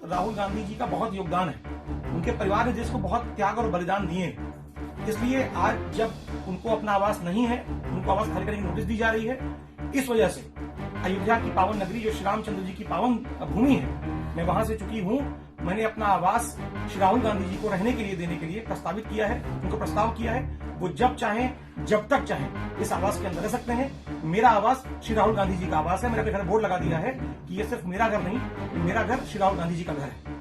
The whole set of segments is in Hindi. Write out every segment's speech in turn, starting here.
राहुल गांधी जी का बहुत योगदान है। उनके परिवार ने देश को बहुत त्याग और बलिदान दिए हैं। इसलिए आज जब उनको अपना आवास नहीं है, उनको आवास खाली करने की नोटिस दी जा रही है। इस वजह से अयोध्या की पावन नगरी जो श्री रामचंद्र जी की पावन भूमि है, मैं वहां से चुकी हूँ। मैंने अपना आवास श्री राहुल गांधी जी को रहने के लिए देने के लिए प्रस्तावित किया है, उनको प्रस्ताव किया है। वो जब चाहें जब तक चाहें इस आवास के अंदर रह सकते हैं। मेरा आवास श्री राहुल गांधी जी का आवास है। मैंने अपने घर बोर्ड लगा दिया है कि ये सिर्फ मेरा घर नहीं, मेरा घर श्री राहुल गांधी जी का घर है।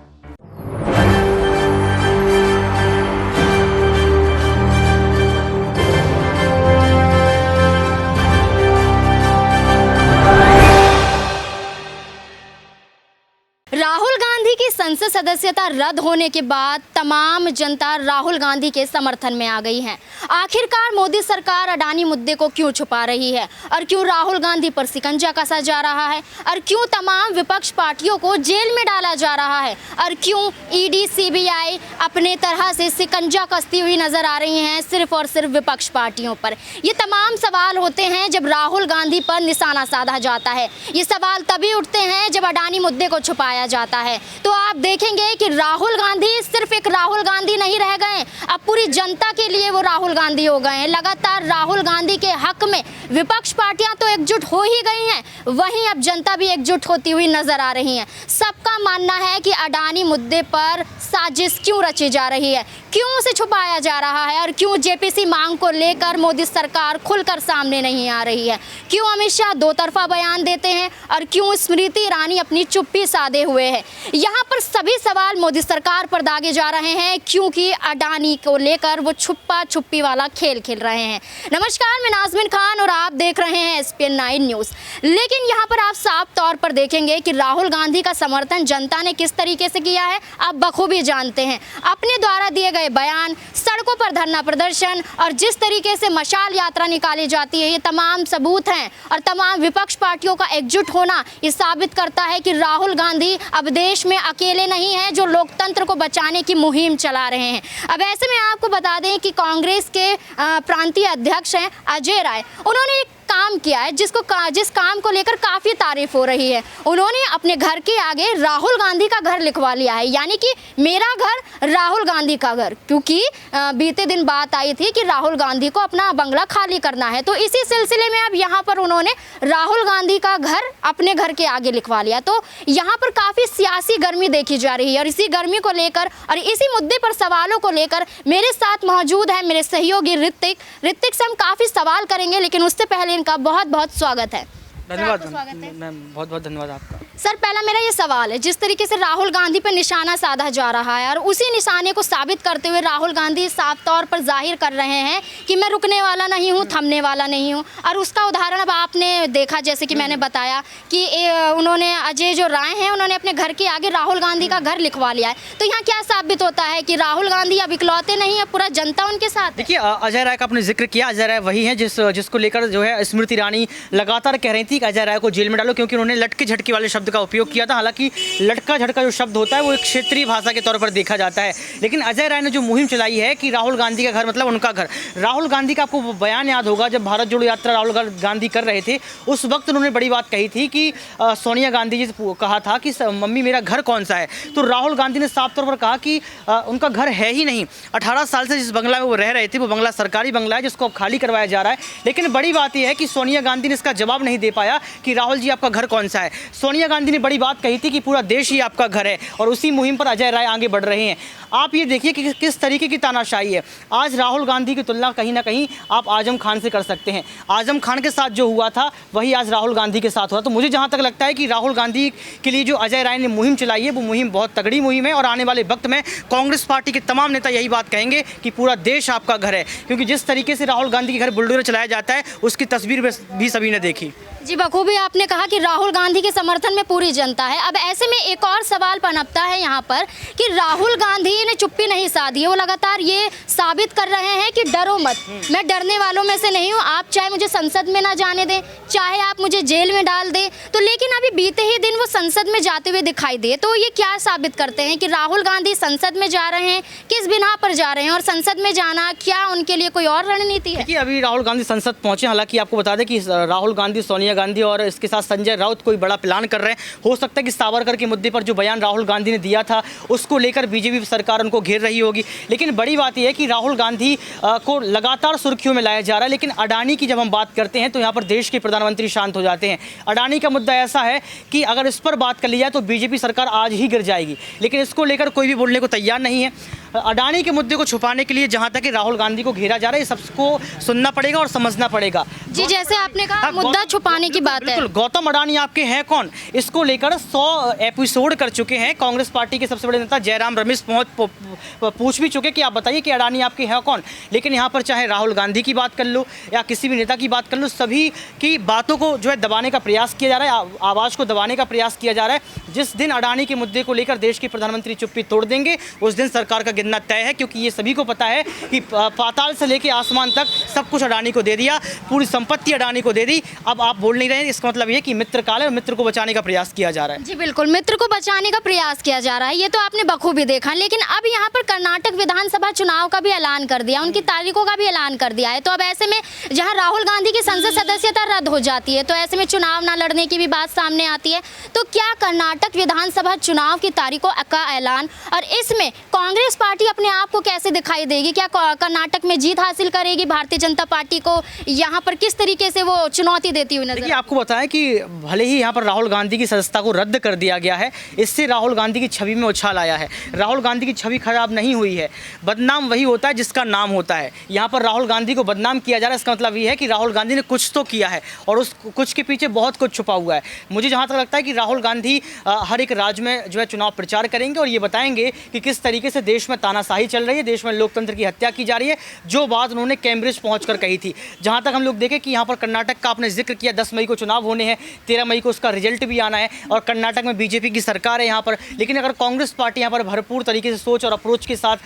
राहुल गांधी की संसद सदस्यता रद्द होने के बाद तमाम जनता राहुल गांधी के समर्थन में आ गई है। आखिरकार मोदी सरकार अडानी मुद्दे को क्यों छुपा रही है और क्यों राहुल गांधी पर शिकंजा कसा जा रहा है और क्यों तमाम विपक्ष पार्टियों को जेल में डाला जा रहा है और क्यों ईडी सीबीआई अपने तरह से शिकंजा कसती हुई नजर आ रही हैं सिर्फ और सिर्फ विपक्ष पार्टियों पर। ये तमाम सवाल होते हैं जब राहुल गांधी पर निशाना साधा जाता है। ये सवाल तभी उठते हैं जब अडानी मुद्दे को छुपाया जाता है। तो आप देखेंगे कि राहुल गांधी सिर्फ एक राहुल गांधी नहीं रह गए, अब पूरी जनता के लिए वो राहुल गांधी हो गए हैं। लगातार राहुल गांधी के हक में विपक्ष पार्टियां तो एकजुट हो ही गई हैं, वहीं अब जनता भी एकजुट होती हुई नजर आ रही है। सबका मानना है कि अडानी मुद्दे पर साजिश क्यों रची जा रही है, क्यों उसे छुपाया जा रहा है और क्यों जेपीसी मांग को लेकर मोदी सरकार खुलकर सामने नहीं आ रही है, क्यों अमित शाह दो तरफा बयान देते हैं और क्यों स्मृति ईरानी अपनी चुप्पी साधे हुए है। यहाँ पर सभी सवाल मोदी सरकार पर दागे जा रहे हैं क्योंकि अडानी को लेकर वो छुपा छुप्पी वाला खेल खेल रहे हैं। नमस्कार, मैं नाज़मीन खान और आप देख रहे हैं SPN 9 न्यूज़। लेकिन यहाँ पर आप साफ तौर पर देखेंगे कि राहुल गांधी का समर्थन जनता ने किस तरीके से किया है आप बखूबी जानते हैं। अपने द्वारा दिए गए बयान, सड़कों पर धरना प्रदर्शन और जिस तरीके से मशाल यात्रा निकाली जाती है, ये तमाम सबूत हैं और तमाम विपक्ष पार्टियों का एकजुट होना ये साबित करता है कि राहुल गांधी अब देश में अकेले नहीं हैं जो लोकतंत्र को बचाने की मुहिम चला रहे हैं। अब ऐसे में आपको बता दें कि कांग्रेस के प्रांतीय अध्यक्ष हैं अजय राय, उन्होंने एक काम किया है जिस काम को लेकर काफ़ी तारीफ हो रही है। उन्होंने अपने घर के आगे राहुल गांधी का घर लिखवा लिया है, यानी कि मेरा घर राहुल गांधी का घर, क्योंकि बीते दिन बात आई थी कि राहुल गांधी को अपना बंगला खाली करना है। तो इसी सिलसिले में अब यहाँ पर उन्होंने राहुल गांधी का घर अपने घर के आगे लिखवा लिया। तो यहाँ पर काफ़ी सियासी गर्मी देखी जा रही है और इसी गर्मी को लेकर और इसी मुद्दे पर सवालों को लेकर मेरे साथ मौजूद है मेरे सहयोगी ऋतिक से हम काफ़ी सवाल करेंगे, लेकिन उससे पहले इनका बहुत बहुत स्वागत है। धन्यवाद मैम, बहुत बहुत धन्यवाद आपका। सर, पहला मेरा ये सवाल है, जिस तरीके से राहुल गांधी पर निशाना साधा जा रहा है और उसी निशाने को साबित करते हुए राहुल गांधी साफ तौर पर जाहिर कर रहे हैं कि मैं रुकने वाला नहीं हूं, थमने वाला नहीं हूं। और उसका उदाहरण अब आपने देखा, जैसे कि मैंने बताया कि उन्होंने अजय जो राय हैं उन्होंने अपने घर के आगे राहुल गांधी का घर लिखवा लिया है। तो यहाँ क्या साबित होता है कि राहुल गांधी अब इकलौते नहीं है, पूरा जनता उनके साथ। देखिए, अजय राय का आपने जिक्र किया, अजय राय वही है जिसको लेकर जो है स्मृति ईरानी लगातार कह रही थी कि अजय राय को जेल में डालो, क्योंकि उन्होंने लटके झटके वाले शब्द का उपयोग किया था। हालांकि लटका झटका जो शब्द होता है वो एक क्षेत्रीय भाषा के तौर पर देखा जाता है, लेकिन अजय राय ने जो मुहिम चलाई है कि राहुल गांधी का घर मतलब उनका घर। राहुल गांधी का आपको बयान याद होगा, जब भारत जोड़ो यात्रा राहुल गांधी कर रहे थे उस वक्त उन्होंने बड़ी बात कही थी कि सोनिया गांधी जी से कहा था कि मम्मी मेरा घर कौन सा है। तो राहुल गांधी ने साफ तौर पर कहा कि उनका घर है ही नहीं। 18 साल से जिस बंगला में वो रह रहे थे वो बंगला सरकारी बंगला है जिसको अब खाली करवाया जा रहा है। लेकिन बड़ी बात यह है कि सोनिया गांधी ने इसका जवाब नहीं दे पाया कि राहुल जी आपका घर कौन सा है। सोनिया गांधी ने बड़ी बात कही थी कि पूरा देश ही आपका घर है और उसी मुहिम पर अजय राय आगे बढ़ रहे हैं। आप ये देखिए कि किस तरीके की तानाशाही है। आज राहुल गांधी की तुलना कहीं ना कहीं आप आजम खान से कर सकते हैं। आजम खान के साथ जो हुआ था वही आज राहुल गांधी के साथ हुआ। तो मुझे जहां तक लगता है कि राहुल गांधी के लिए जो अजय राय ने मुहिम चलाई है वो मुहिम बहुत तगड़ी मुहिम है और आने वाले वक्त में कांग्रेस पार्टी के तमाम नेता यही बात कहेंगे कि पूरा देश आपका घर है, क्योंकि जिस तरीके से राहुल गांधी के घर बुलडोजर चलाया जाता है उसकी तस्वीर भी सभी ने देखी। जी, बखूबी आपने कहा कि राहुल गांधी के समर्थन में पूरी जनता है। अब ऐसे में एक और सवाल पनपता है यहाँ पर कि राहुल गांधी ने चुप्पी नहीं साधी है, वो लगातार ये साबित कर रहे हैं कि डरो मत, मैं डरने वालों में से नहीं हूँ। आप चाहे मुझे संसद में ना जाने दें, चाहे आप मुझे जेल में डाल दें। तो लेकिन अभी बीते ही दिन वो संसद में जाते हुए दिखाई दे, तो ये क्या साबित करते हैं कि राहुल गांधी संसद में जा रहे हैं, किस बिना पर जा रहे हैं और संसद में जाना क्या उनके लिए कोई और रणनीति है? देखिए, अभी राहुल गांधी संसद पहुंचे। हालांकि आपको बता दें कि राहुल गांधी सोनिया गांधी और इसके साथ संजय राउत कोई बड़ा प्लान कर रहे हैं। हो सकता है कि सावरकर के मुद्दे पर जो बयान राहुल गांधी ने दिया था उसको लेकर बीजेपी सरकार उनको घेर रही होगी। लेकिन बड़ी बात यह है कि राहुल गांधी को लगातार सुर्खियों में लाया जा रहा है। लेकिन अडानी की जब हम बात करते हैं तो यहाँ पर देश के प्रधानमंत्री शांत हो जाते हैं। अडानी का मुद्दा ऐसा है कि अगर इस पर बात कर ली जाए तो बीजेपी सरकार आज ही गिर जाएगी, लेकिन इसको लेकर कोई भी बोलने को तैयार नहीं है। अडानी के मुद्दे को छुपाने के लिए जहां तक कि राहुल गांधी को घेरा जा रहा है, ये सबको सुनना पड़ेगा और समझना पड़ेगा। जी, जैसे आपने कहा मुद्दा छुपाने की बात है। बिल्कुल, गौतम अडानी आपके हैं कौन? इसको लेकर 100 एपिसोड कर चुके हैं। कांग्रेस पार्टी के सबसे बड़े नेता जयराम रमेश पूछ भी चुके कि आप बताइए कि अडानी आपके हैं कौन। लेकिन यहाँ पर चाहे राहुल गांधी की बात कर लो या किसी भी नेता की बात कर लो, सभी की बातों को जो है दबाने का प्रयास किया जा रहा है, आवाज़ को दबाने का प्रयास किया जा रहा है। जिस दिन अडानी के मुद्दे को लेकर देश के प्रधानमंत्री चुप्पी तोड़ देंगे उस दिन सरकार का गिरना तय है, क्योंकि ये सभी को पता है कि पाताल से लेकर आसमान तक सब कुछ अडानी को दे दिया, पूरी संपत्ति अडानी को दे दी। अब आप बोल नहीं रहे हैं, इसका मतलब ये कि मित्र काल है, मित्र को बचाने का प्रयास किया जा रहा है। जी बिल्कुल, मित्र को बचाने का प्रयास किया जा रहा है, ये तो आपने बखूबी देखा। लेकिन अब यहाँ पर कर्नाटक विधानसभा चुनाव का भी ऐलान कर दिया, उनकी तारीखों का भी ऐलान कर दिया है। तो अब ऐसे में जहाँ राहुल गांधी की संसद सदस्यता रद्द हो जाती है, तो ऐसे में चुनाव ना लड़ने की भी बात सामने आती है। तो क्या कर्नाटक विधानसभा चुनाव की तारीखों का ऐलान, और इसमें कांग्रेस पार्टी अपने आप को कैसे दिखाई देगी? क्या कर्नाटक में जीत हासिल करेगी भारतीय जनता पार्टी को? यहाँ पर किस तरीके से वो चुनौती देती हुई नजर? देखिए, आपको बताएं कि भले ही यहाँ पर राहुल गांधी की सदस्यता को रद्द कर दिया गया है, इससे राहुल गांधी की छवि में उछाल आया है। राहुल गांधी की छवि खराब नहीं हुई है, बदनाम वही होता है जिसका नाम होता है। यहाँ पर राहुल गांधी को बदनाम किया जा रहा है, इसका मतलब ये है कि राहुल गांधी ने कुछ तो किया है और उस कुछ के पीछे बहुत कुछ छुपा हुआ है। मुझे जहाँ तक लगता है कि राहुल गांधी हर एक राज्य में जो है चुनाव प्रचार करेंगे और ये बताएंगे कि किस तरीके से देश में तानाशाही चल रही है, देश में लोकतंत्र की हत्या की जा रही है, जो बात उन्होंने कैम्ब्रिज पहुंचकर कही थी। जहां तक हम लोग देखें कि यहां पर कर्नाटक का आपने जिक्र किया, 10 मई को चुनाव होने हैं, 13 मई को उसका रिजल्ट भी आना है और कर्नाटक में बीजेपी की सरकार है यहाँ पर। लेकिन अगर कांग्रेस पार्टी यहाँ पर भरपूर तरीके से सोच और अप्रोच के साथ,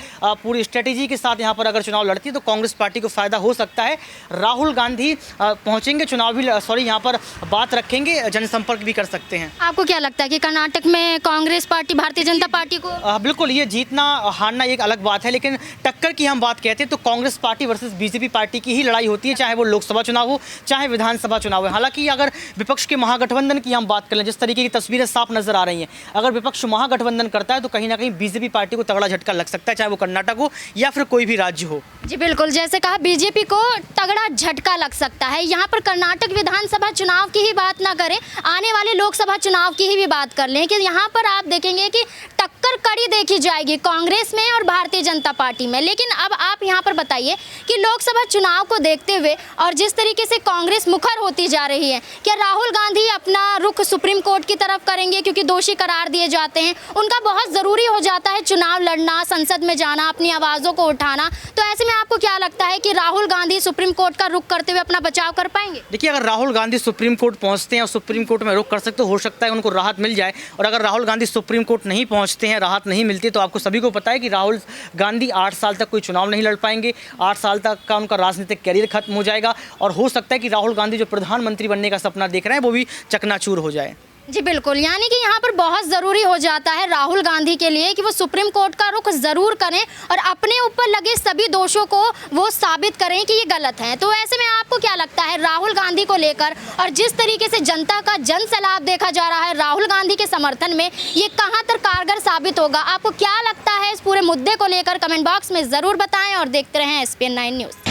पूरी स्ट्रेटेजी के साथ यहाँ पर अगर चुनाव लड़ती है तो कांग्रेस पार्टी को फायदा हो सकता है। राहुल गांधी पहुंचेंगे, चुनाव भी यहाँ पर बात रखेंगे, जनसंपर्क भी कर सकते हैं। आपको क्या लगता है कि कर्नाटक में कांग्रेस पार्टी भारतीय जनता पार्टी को? बिल्कुल, ये जीतना हारना एक अलग बात है, लेकिन टक्कर की हम बात कहते हैं तो Congress party versus BJP party की ही लड़ाई होती है, चाहे वो लोकसभा चुनाव हो चाहे विधानसभा चुनाव हो। हालांकि अगर विपक्ष के महागठबंधन की हम बात करें, जिस तरीके की तस्वीरें साफ नजर आ रही हैं, अगर विपक्ष महागठबंधन करता है तो कहीं ना कहीं बीजेपी पार्टी को तगड़ा झटका लग सकता है, चाहे वो कर्नाटक हो या फिर कोई भी राज्य हो। जी बिल्कुल, जैसे कहा बीजेपी को तगड़ा झटका लग सकता है। यहाँ पर कर्नाटक विधानसभा चुनाव की ही बात ना करें, आने वाले लोकसभा चुनाव की ही भी बात कर लें कि यहाँ पर आप देखेंगे कि टक्कर कड़ी देखी जाएगी कांग्रेस में और भारतीय जनता पार्टी में। लेकिन अब आप यहाँ पर बताइए कि लोकसभा चुनाव को देखते हुए और जिस तरीके से कांग्रेस मुखर होती जा रही है, क्या राहुल गांधी अपना रुख सुप्रीम कोर्ट की तरफ करेंगे? क्योंकि दोषी करार दिए जाते हैं, उनका बहुत ज़रूरी हो जाता है चुनाव लड़ना, संसद में जाना, अपनी आवाज़ों को उठाना। तो ऐसे में आपको क्या लगता है कि राहुल गांधी सुप्रीम कोर्ट का रुख करते हुए अपना बचाव कर पाएंगे? देखिए, अगर राहुल गांधी सुप्रीम कोर्ट पहुंचते हैं और सुप्रीम कोर्ट में रुख कर सकते हो सकता है उनको राहत मिल जाए। और अगर राहुल गांधी सुप्रीम कोर्ट नहीं पहुंचते हैं, राहत नहीं मिलती, तो आपको सभी को पता है कि राहुल गांधी 8 साल तक कोई चुनाव नहीं लड़ पाएंगे, 8 साल तक का उनका राजनीतिक कैरियर खत्म हो जाएगा और हो सकता है कि राहुल गांधी जो प्रधानमंत्री बनने का सपना देख रहे हैं वो भी चकनाचूर हो जाए। जी बिल्कुल, यानी कि यहाँ पर बहुत ज़रूरी हो जाता है राहुल गांधी के लिए कि वो सुप्रीम कोर्ट का रुख ज़रूर करें और अपने ऊपर लगे सभी दोषों को वो साबित करें कि ये गलत है। तो ऐसे में आपको क्या लगता है राहुल गांधी को लेकर, और जिस तरीके से जनता का जन सैलाब देखा जा रहा है राहुल गांधी के समर्थन में, ये कहाँ तक कारगर साबित होगा? आपको क्या लगता है इस पूरे मुद्दे को लेकर? कमेंट बॉक्स में ज़रूर बताएं और देखते रहें SPN9 न्यूज़।